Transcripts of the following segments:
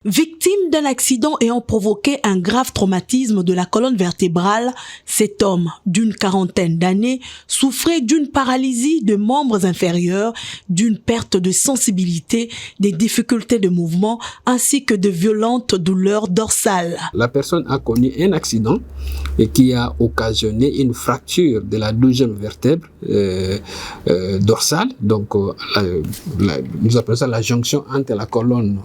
Victime d'un accident ayant provoqué un grave traumatisme de la colonne vertébrale, cet homme d'une quarantaine d'années souffrait d'une paralysie de membres inférieurs, d'une perte de sensibilité, des difficultés de mouvement ainsi que de violentes douleurs dorsales. La personne a connu un accident et qui a occasionné une fracture de la 12e vertèbre dorsale. Donc, nous appelons ça la jonction entre la colonne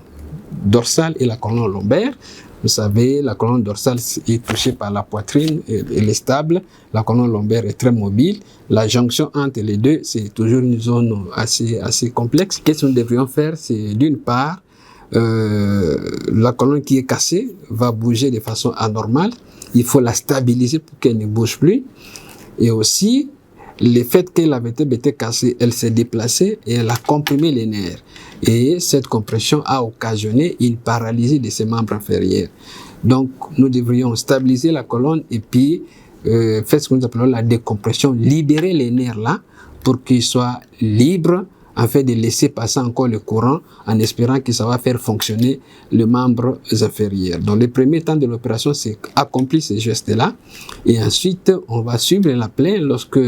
dorsale et la colonne lombaire. Vous savez, la colonne dorsale est touchée par la poitrine, elle est stable. La colonne lombaire est très mobile. La jonction entre les deux, c'est toujours une zone assez complexe. Qu'est-ce que nous devrions faire? C'est d'une part, la colonne qui est cassée va bouger de façon anormale. Il faut la stabiliser pour qu'elle ne bouge plus. Et aussi, le fait que la vertèbre était cassée, elle s'est déplacée et elle a comprimé les nerfs. Et cette compression a occasionné une paralysie de ses membres inférieurs. Donc, nous devrions stabiliser la colonne et puis faire ce que nous appelons la décompression, libérer les nerfs là pour qu'ils soient libres, en fait de laisser passer encore le courant en espérant que ça va faire fonctionner les membres inférieurs. Donc, le premier temps de l'opération, c'est accomplir ces gestes-là. Et ensuite, on va suivre la plaie. Lorsque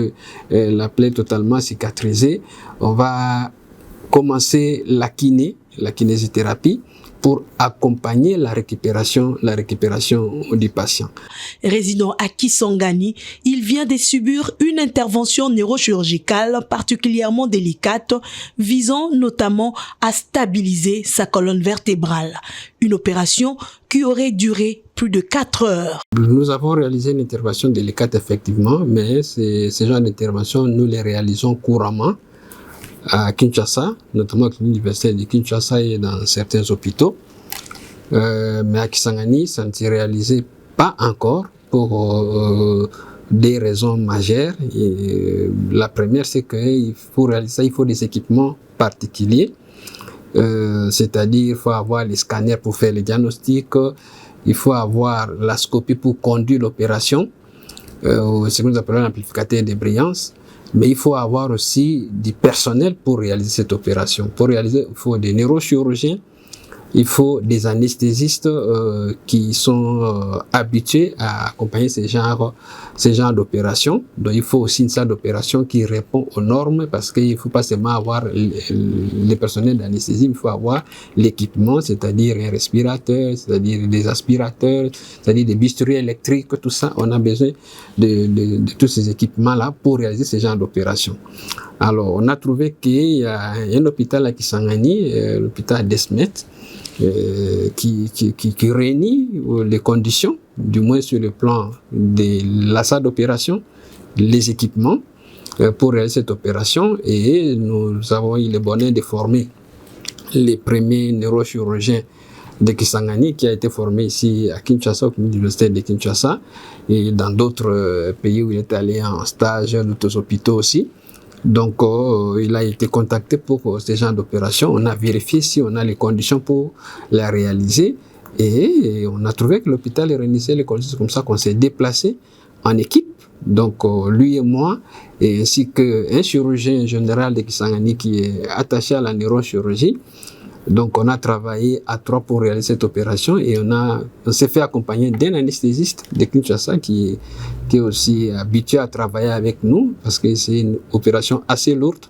la plaie est totalement cicatrisée, on va commencer la kinésithérapie pour accompagner la récupération du patient. Résident à Kisangani, il vient de subir une intervention neurochirurgicale particulièrement délicate, visant notamment à stabiliser sa colonne vertébrale. Une opération qui aurait duré plus de 4 heures. Nous avons réalisé une intervention délicate effectivement, mais ces genres d'interventions, nous les réalisons couramment à Kinshasa, notamment à l'université de Kinshasa et dans certains hôpitaux. Mais à Kisangani, ça ne s'est réalisé pas encore pour des raisons majeures. La première, c'est qu'il faut réaliser ça, il faut des équipements particuliers. C'est-à-dire, il faut avoir les scanners pour faire les diagnostics, il faut avoir la scopie pour conduire l'opération, ce que nous appelons l'amplificateur de brillance. Mais il faut avoir aussi du personnel pour réaliser cette opération. Pour réaliser, il faut des neurochirurgiens, il faut des anesthésistes qui sont habitués à accompagner ces genres d'opérations. Donc il faut aussi une salle d'opération qui répond aux normes parce qu'il ne faut pas seulement avoir le personnel d'anesthésie, il faut avoir l'équipement, c'est-à-dire un respirateur, c'est-à-dire des aspirateurs, c'est-à-dire des bisturies électriques, tout ça. On a besoin de tous ces équipements-là pour réaliser ce genre d'opération. Alors on a trouvé qu'il y a un hôpital à Kisangani, l'hôpital d'Esmet, qui réunit les conditions, du moins sur le plan de la salle d'opération, les équipements pour réaliser cette opération. Et nous avons eu le bonheur de former les premiers neurochirurgiens de Kisangani qui a été formé ici à Kinshasa, à l'université de Kinshasa, et dans d'autres pays où il est allé en stage, d'autres hôpitaux aussi. Donc, il a été contacté pour ce genre d'opération. On a vérifié si on a les conditions pour la réaliser. Et on a trouvé que l'hôpital réunissait les conditions comme ça qu'on s'est déplacé en équipe. Donc, lui et moi, et ainsi qu'un chirurgien général de Kisangani qui est attaché à la neurochirurgie. Donc, on a travaillé à 3 pour réaliser cette opération et on s'est fait accompagner d'un anesthésiste de Kinshasa qui est aussi habitué à travailler avec nous parce que c'est une opération assez lourde.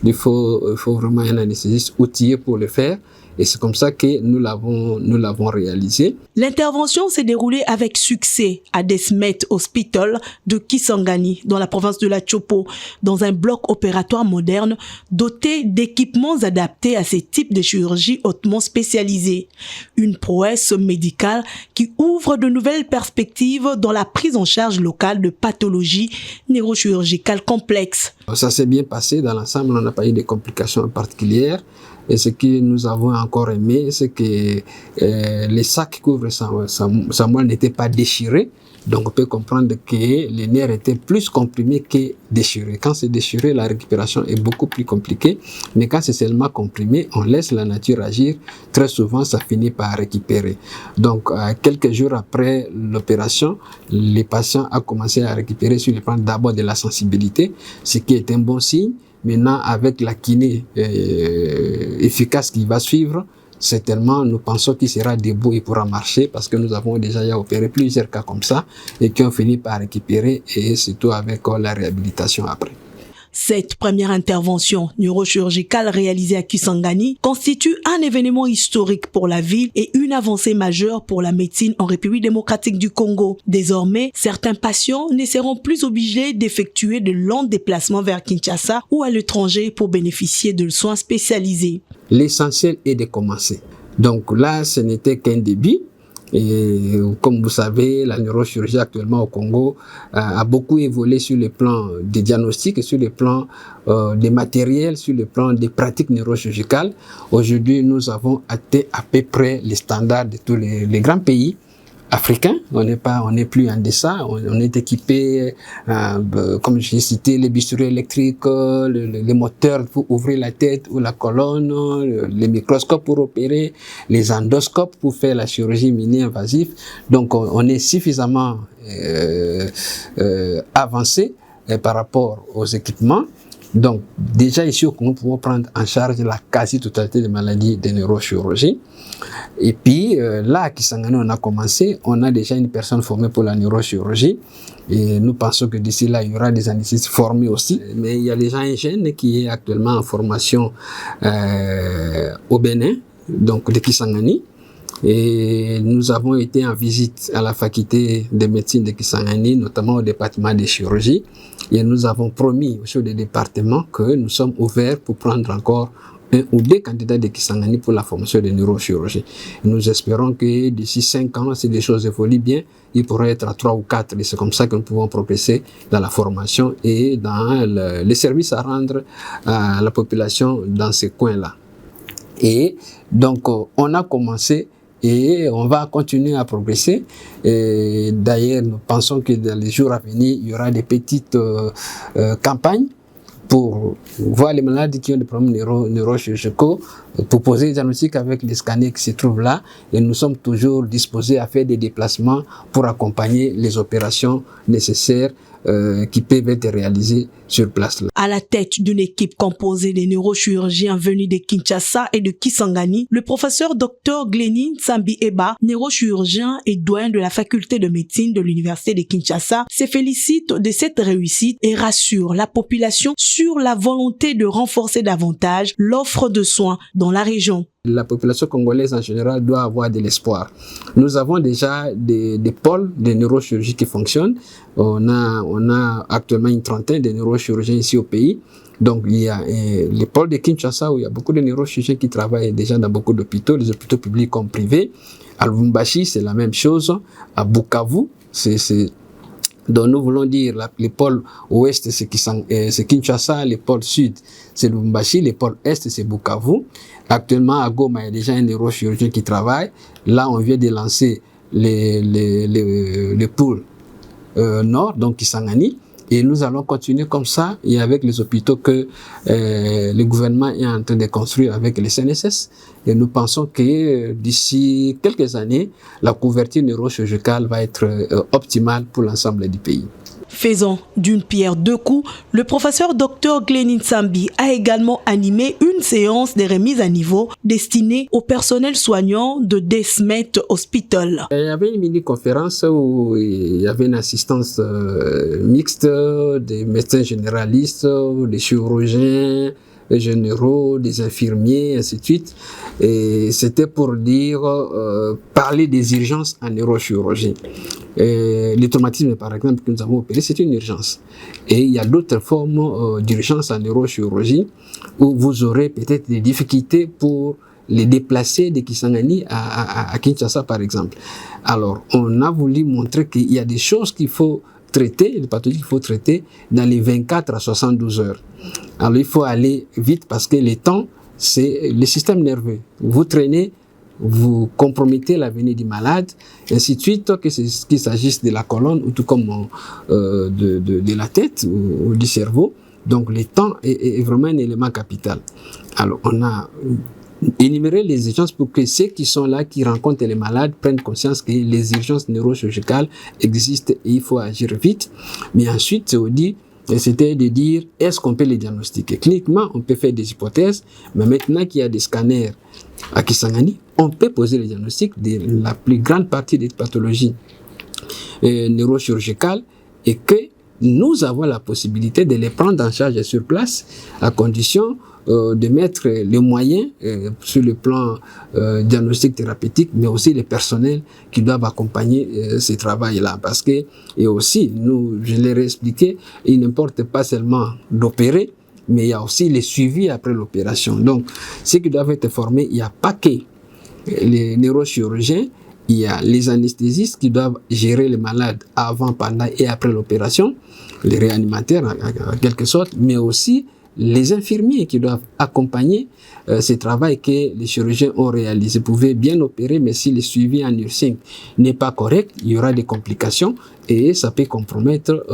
Il faut vraiment un anesthésiste outillé pour le faire. Et c'est comme ça que nous l'avons réalisé. L'intervention s'est déroulée avec succès à Desmet Hospital de Kisangani, dans la province de la Chopo, dans un bloc opératoire moderne doté d'équipements adaptés à ces types de chirurgie hautement spécialisée. Une prouesse médicale qui ouvre de nouvelles perspectives dans la prise en charge locale de pathologies neurochirurgicales complexes. Ça s'est bien passé dans l'ensemble, on n'a pas eu de complications particulières. Et ce que nous avons encore aimé, c'est que les sacs qui couvrent sa moelle n'étaient pas déchirés. Donc on peut comprendre que les nerfs étaient plus comprimés que déchirés. Quand c'est déchiré, la récupération est beaucoup plus compliquée. Mais quand c'est seulement comprimé, on laisse la nature agir. Très souvent, ça finit par récupérer. Donc quelques jours après l'opération, les patients ont commencé à récupérer sur le plan d'abord de la sensibilité, ce qui est un bon signe. Maintenant, avec la kiné efficace qui va suivre, certainement, nous pensons qu'il sera debout et pourra marcher parce que nous avons déjà opéré plusieurs cas comme ça et qui ont fini par récupérer et surtout avec la réhabilitation après. Cette première intervention neurochirurgicale réalisée à Kisangani constitue un événement historique pour la ville et une avancée majeure pour la médecine en République démocratique du Congo. Désormais, certains patients ne seront plus obligés d'effectuer de longs déplacements vers Kinshasa ou à l'étranger pour bénéficier de soins spécialisés. L'essentiel est de commencer. Donc là, ce n'était qu'un début. Et comme vous savez, la neurochirurgie actuellement au Congo a beaucoup évolué sur le plan des diagnostics, sur le plan des matériels, sur le plan des pratiques neurochirurgicales. Aujourd'hui, nous avons atteint à peu près les standards de tous les grands pays africains. On n'est plus en deçà. On est équipé, comme j'ai cité, les bisturés électriques, les moteurs pour ouvrir la tête ou la colonne, les microscopes pour opérer, les endoscopes pour faire la chirurgie mini-invasive. Donc, on est suffisamment avancé par rapport aux équipements. Donc, déjà ici au Congo, nous pouvons prendre en charge la quasi-totalité des maladies de neurochirurgie. Et puis, là, à Kisangani, on a commencé, on a déjà une personne formée pour la neurochirurgie. Et nous pensons que d'ici là, il y aura des anesthésistes formés aussi. Mais il y a déjà un jeune qui est actuellement en formation au Bénin, donc de Kisangani. Et nous avons été en visite à la faculté de médecine de Kisangani, notamment au département de chirurgie. Et nous avons promis au chef du département que nous sommes ouverts pour prendre encore un ou deux candidats de Kisangani pour la formation de neurochirurgie. Nous espérons que d'ici 5 ans, si les choses évoluent bien, il pourrait être à 3 ou 4. Et c'est comme ça que nous pouvons progresser dans la formation et dans les services à rendre à la population dans ces coins-là. Et donc, on a commencé et on va continuer à progresser. Et d'ailleurs, nous pensons que dans les jours à venir, il y aura des petites campagnes pour voir les malades qui ont des problèmes neurochirurgicaux, pour poser des diagnostics avec les scanners qui se trouvent là. Et nous sommes toujours disposés à faire des déplacements pour accompagner les opérations nécessaires qui peuvent être réalisées sur place. À la tête d'une équipe composée de neurochirurgiens venus de Kinshasa et de Kisangani, le professeur Dr Glenin Nsambi Eba, neurochirurgien et doyen de la faculté de médecine de l'université de Kinshasa, se félicite de cette réussite et rassure la population sur la volonté de renforcer davantage l'offre de soins dans la région. La population congolaise en général doit avoir de l'espoir. Nous avons déjà des pôles de neurochirurgie qui fonctionnent. On a actuellement une trentaine de neurochirurgiens ici au pays. Donc il y a les pôles de Kinshasa où il y a beaucoup de neurochirurgiens qui travaillent déjà dans beaucoup d'hôpitaux, les hôpitaux publics comme privés. À Lubumbashi, c'est la même chose. À Bukavu, donc nous voulons dire les pôles ouest c'est Kinshasa, les pôles sud c'est Lubumbashi, les pôles est c'est Bukavu. Actuellement à Goma il y a déjà un neurochirurgien qui travaille. Là on vient de lancer les pôles nord, donc Kisangani. Et nous allons continuer comme ça et avec les hôpitaux que le gouvernement est en train de construire avec les CNSS. Et nous pensons que d'ici quelques années, la couverture neurochirurgicale va être optimale pour l'ensemble du pays. Faisant d'une pierre deux coups, le professeur Dr Glenin Nsambi a également animé une séance de remise à niveau destinée au personnel soignant de Desmet Hospital. Il y avait une mini-conférence où il y avait une assistance mixte des médecins généralistes, des chirurgiens généraux, des infirmiers, ainsi de suite. Et c'était pour dire, parler des urgences en neurochirurgie. Les traumatismes, par exemple, que nous avons opérés, c'est une urgence. Et il y a d'autres formes d'urgence en neurochirurgie où vous aurez peut-être des difficultés pour les déplacer de Kisangani à Kinshasa, par exemple. Alors, on a voulu montrer qu'il y a des choses qu'il faut traiter, les pathologies qu'il faut traiter dans les 24 à 72 heures. Alors, il faut aller vite parce que le temps, c'est le système nerveux. Vous traînez, vous compromettez l'avenir du malade, ainsi de suite, qu'il s'agisse de la colonne ou tout comme de la tête ou du cerveau. Donc, le temps est vraiment un élément capital. Alors, on a énuméré les urgences pour que ceux qui sont là, qui rencontrent les malades, prennent conscience que les urgences neurochirurgicales existent et il faut agir vite. Mais ensuite, c'est aussi Et c'était de dire, est-ce qu'on peut les diagnostiquer? Cliniquement, on peut faire des hypothèses, mais maintenant qu'il y a des scanners à Kisangani, on peut poser le diagnostic de la plus grande partie des pathologies neurochirurgicales et que nous avons la possibilité de les prendre en charge sur place à condition de mettre les moyens sur le plan diagnostic thérapeutique, mais aussi les personnels qui doivent accompagner ce travail-là. Parce que, et aussi, je l'ai réexpliqué, il n'importe pas seulement d'opérer, mais il y a aussi les suivis après l'opération. Donc, ceux qui doivent être formés, il n'y a pas que les neurochirurgiens, il y a les anesthésistes qui doivent gérer les malades avant, pendant et après l'opération, les réanimateurs en quelque sorte, mais aussi les infirmiers qui doivent accompagner ce travail que les chirurgiens ont réalisé. Vous pouvez bien opérer, mais si le suivi en nursing n'est pas correct, il y aura des complications et ça peut compromettre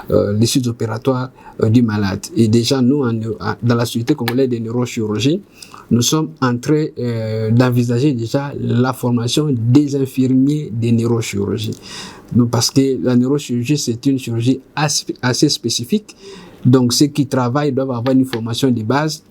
les suites opératoires du malade. Et déjà, nous, dans la Société congolaise de neurochirurgie, nous sommes en train d'envisager déjà la formation des infirmiers de neurochirurgie. Donc, parce que la neurochirurgie, c'est une chirurgie assez spécifique. Donc, ceux qui travaillent doivent avoir une formation de base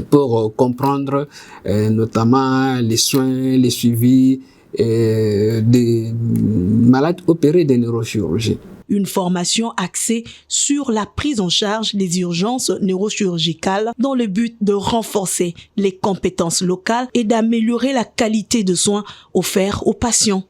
pour comprendre notamment les soins, les suivis des malades opérés de neurochirurgie. Une formation axée sur la prise en charge des urgences neurochirurgicales dans le but de renforcer les compétences locales et d'améliorer la qualité de soins offerts aux patients.